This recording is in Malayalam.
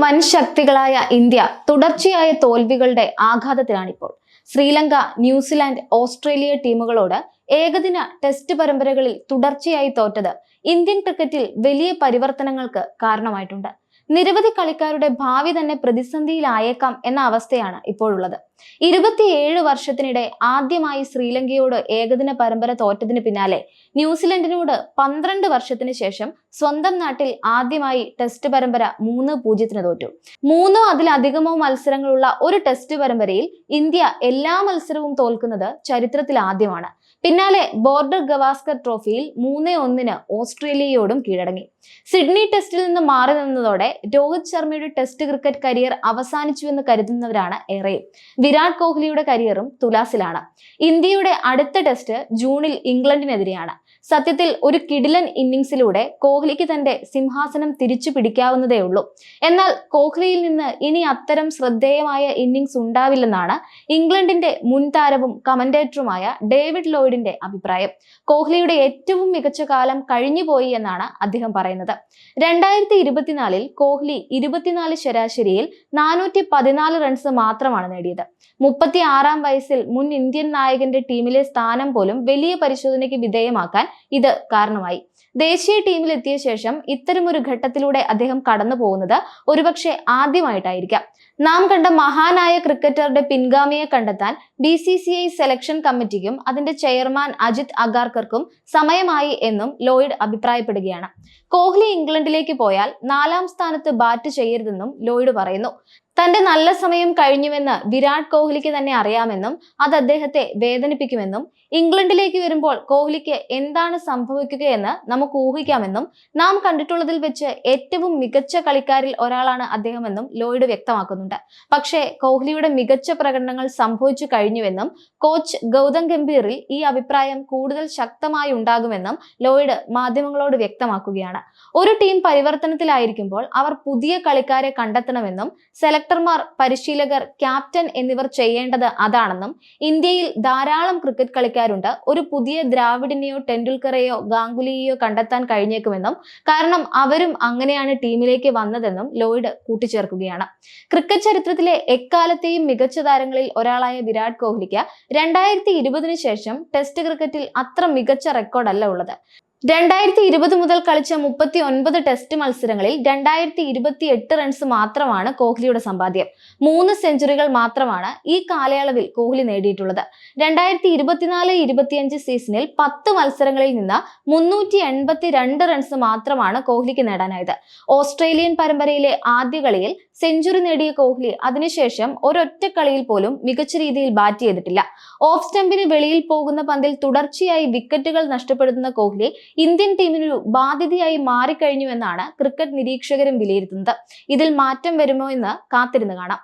വൻ ശക്തികളായ ഇന്ത്യ തുടർച്ചയായ തോൽവികളുടെ ആഘാതത്തിലാണിപ്പോൾ. ശ്രീലങ്ക, ന്യൂസിലാൻഡ്, ഓസ്ട്രേലിയ ടീമുകളോട് ഏകദിന ടെസ്റ്റ് പരമ്പരകളിൽ തുടർച്ചയായി തോറ്റത് ഇന്ത്യൻ ക്രിക്കറ്റിൽ വലിയ പരിവർത്തനങ്ങൾക്ക് കാരണമായിട്ടുണ്ട്. നിരവധി കളിക്കാരുടെ ഭാവി തന്നെ പ്രതിസന്ധിയിലായേക്കാം എന്ന അവസ്ഥയാണ് ഇപ്പോഴുള്ളത്. 27 വർഷത്തിനിടെ ആദ്യമായി ശ്രീലങ്കയോട് ഏകദിന പരമ്പര തോറ്റതിന് പിന്നാലെ ന്യൂസിലൻഡിനോട് 12 വർഷത്തിന് ശേഷം സ്വന്തം നാട്ടിൽ ആദ്യമായി ടെസ്റ്റ് പരമ്പര 3-0 തോറ്റു. 3 അതിലധികമോ മത്സരങ്ങളുള്ള ഒരു ടെസ്റ്റ് പരമ്പരയിൽ ഇന്ത്യ എല്ലാ മത്സരവും തോൽക്കുന്നത് ചരിത്രത്തിൽ ആദ്യമാണ്. പിന്നാലെ ബോർഡർ ഗവാസ്കർ ട്രോഫിയിൽ 3-1 ഓസ്ട്രേലിയയോടും കീഴടങ്ങി. സിഡ്നി ടെസ്റ്റിൽ നിന്ന് മാറി നിന്നതോടെ രോഹിത് ശർമ്മയുടെ ടെസ്റ്റ് ക്രിക്കറ്റ് കരിയർ അവസാനിച്ചുവെന്ന് കരുതുന്നവരാണ് ഏറെയും. വിരാട് കോഹ്ലിയുടെ കരിയറും തുലാസിലാണ്. ഇന്ത്യയുടെ അടുത്ത ടെസ്റ്റ് ജൂണിൽ ഇംഗ്ലണ്ടിനെതിരെയാണ്. സത്യത്തിൽ ഒരു കിടിലൻ ഇന്നിംഗ്സിലൂടെ കോഹ്ലിക്ക് തന്റെ സിംഹാസനം തിരിച്ചു പിടിക്കാവുന്നതേ ഉള്ളൂ. എന്നാൽ കോഹ്ലിയിൽ നിന്ന് ഇനി അത്തരം ശ്രദ്ധേയമായ ഇന്നിംഗ്സ് ഉണ്ടാവില്ലെന്നാണ് ഇംഗ്ലണ്ടിന്റെ മുൻ താരവും കമന്റേറ്ററുമായ ഡേവിഡ് ലോയിഡിന്റെ അഭിപ്രായം. കോഹ്ലിയുടെ ഏറ്റവും മികച്ച കാലം കഴിഞ്ഞുപോയി എന്നാണ് അദ്ദേഹം പറയുന്നത്. 2024 കോഹ്ലി 24 ശരാശരിയിൽ 414 റൺസ് മാത്രമാണ് നേടിയത്. 36-ാം വയസ്സിൽ മുൻ ഇന്ത്യൻ നായകന്റെ ടീമിലെ സ്ഥാനം പോലും വലിയ പരിശോധനയ്ക്ക് വിധേയമാക്കാൻ ഇത് കാരണമായി. ദേശീയ ടീമിലെത്തിയ ശേഷം ഇത്തരമൊരു ഘട്ടത്തിലൂടെ അദ്ദേഹം കടന്നു പോകുന്നത് ഒരുപക്ഷെ ആദ്യമായിട്ടായിരിക്കാം. നാം കണ്ട മഹാനായ ക്രിക്കറ്ററുടെ പിൻഗാമിയെ കണ്ടെത്താൻ BCCI സെലക്ഷൻ കമ്മിറ്റിക്കും അതിന്റെ ചെയർമാൻ അജിത് അഗാർക്കർക്കും സമയമായി എന്നും ലോയിഡ് അഭിപ്രായപ്പെടുകയാണ്. കോഹ്ലി ഇംഗ്ലണ്ടിലേക്ക് പോയാൽ 4-ാം സ്ഥാനത്ത് ബാറ്റ് ചെയ്യരുതെന്നും ലോയിഡ് പറയുന്നു. തന്റെ നല്ല സമയം കഴിഞ്ഞുവെന്ന് വിരാട് കോഹ്ലിക്ക് തന്നെ അറിയാമെന്നും അത് അദ്ദേഹത്തെ വേദനിപ്പിക്കുമെന്നും ഇംഗ്ലണ്ടിലേക്ക് വരുമ്പോൾ കോഹ്ലിക്ക് എന്താണ് സംഭവിക്കുകയെന്ന് നമുക്ക് ഊഹിക്കാമെന്നും നാം കണ്ടിട്ടുള്ളതിൽ വെച്ച് ഏറ്റവും മികച്ച കളിക്കാരിൽ ഒരാളാണ് അദ്ദേഹമെന്നും ലോയിഡ് വ്യക്തമാക്കുന്നുണ്ട്. പക്ഷേ കോഹ്ലിയുടെ മികച്ച പ്രകടനങ്ങൾ സംഭവിച്ചു കഴിഞ്ഞുവെന്നും കോച്ച് ഗൗതം ഗംഭീറിൽ ഈ അഭിപ്രായം കൂടുതൽ ശക്തമായി ഉണ്ടാകുമെന്നും ലോയിഡ് മാധ്യമങ്ങളോട് വ്യക്തമാക്കുകയാണ്. ഒരു ടീം പരിവർത്തനത്തിലായിരിക്കുമ്പോൾ അവർ പുതിയ കളിക്കാരെ കണ്ടെത്തണമെന്നും സെലക്ടർമാർ, പരിശീലകർ, ക്യാപ്റ്റൻ എന്നിവർ ചെയ്യേണ്ടത് അതാണെന്നും ഇന്ത്യയിൽ ധാരാളം ക്രിക്കറ്റ് കളിക്കാരുണ്ട്. ഒരു പുതിയ ദ്രാവിഡിനെയോ ടെണ്ടുൽക്കറെയോ ഗാംഗുലിയെയോ കണ്ടെത്താൻ കഴിഞ്ഞേക്കുമെന്നും കാരണം അവരും അങ്ങനെയാണ് ടീമിലേക്ക് വന്നതെന്നും ലോയിഡ് കൂട്ടിച്ചേർക്കുകയാണ്. ക്രിക്കറ്റ് ചരിത്രത്തിലെ എക്കാലത്തെയും മികച്ച താരങ്ങളിൽ ഒരാളായ വിരാട് കോഹ്ലിക്ക് 2020 ശേഷം ടെസ്റ്റ് ക്രിക്കറ്റിൽ അത്ര മികച്ച റെക്കോർഡല്ല ഉള്ളത്. 2020 മുതൽ കളിച്ച 39 ടെസ്റ്റ് മത്സരങ്ങളിൽ 2028 റൺസ് മാത്രമാണ് കോഹ്ലിയുടെ സമ്പാദ്യം. 3 സെഞ്ചുറികൾ മാത്രമാണ് ഈ കാലയളവിൽ കോഹ്ലി നേടിയിട്ടുള്ളത്. 2024-25 സീസണിൽ 10 മത്സരങ്ങളിൽ നിന്ന് 382 റൺസ് മാത്രമാണ് കോഹ്ലിക്ക് നേടാനായത്. ഓസ്ട്രേലിയൻ പരമ്പരയിലെ ആദ്യ കളിയിൽ സെഞ്ചുറി നേടിയ കോഹ്ലി അതിനുശേഷം ഒരൊറ്റ കളിയിൽ പോലും മികച്ച രീതിയിൽ ബാറ്റ് ചെയ്തിട്ടില്ല. ഓഫ് സ്റ്റംപിന് വെളിയിൽ പോകുന്ന പന്തിൽ തുടർച്ചയായി വിക്കറ്റുകൾ നഷ്ടപ്പെടുത്തുന്ന കോഹ്ലി ഇന്ത്യൻ ടീമിനൊരു ബാധ്യതയായി മാറിക്കഴിഞ്ഞുവെന്നാണ് ക്രിക്കറ്റ് നിരീക്ഷകരും വിലയിരുത്തുന്നത്. ഇതിൽ മാറ്റം വരുമോ എന്ന് കാത്തിരുന്ന് കാണാം.